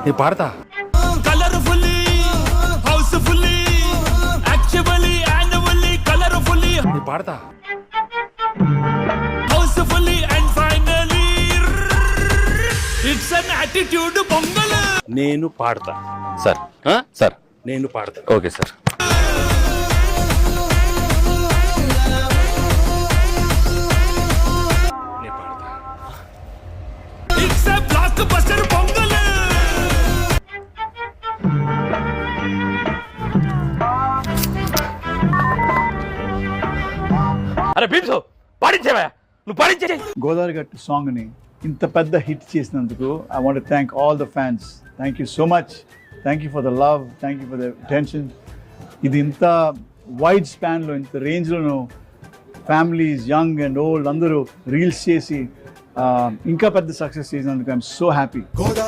నేను పాడతా. Colourfully housefully actually annually colourfully నేను పాడతా. Housefully and finally it's an attitude Pongal. నేను పాడతా సార్ సార్ నేను పాడతా. Okay sir. నేను పాడతా. It's a blockbuster Pongal. అరే భీమ్సు పాడించేవా, నువ్వు పాడించే. గోదావరి గట్టు సాంగ్ని ఇంత పెద్ద హిట్ చేసినందుకు I want thank all the fans. Thank you so much. Thank you for the love, thank you for the attention. ఇది ఇంత వైడ్ స్పాన్లో, ఇంత రేంజ్లోనూ ఫ్యామిలీస్, యంగ్ అండ్ ఓల్డ్ అందరూ రీల్స్ చేసి ఇంకా పెద్ద సక్సెస్ చేసినందుకు ఐఎమ్ సో హ్యాపీ.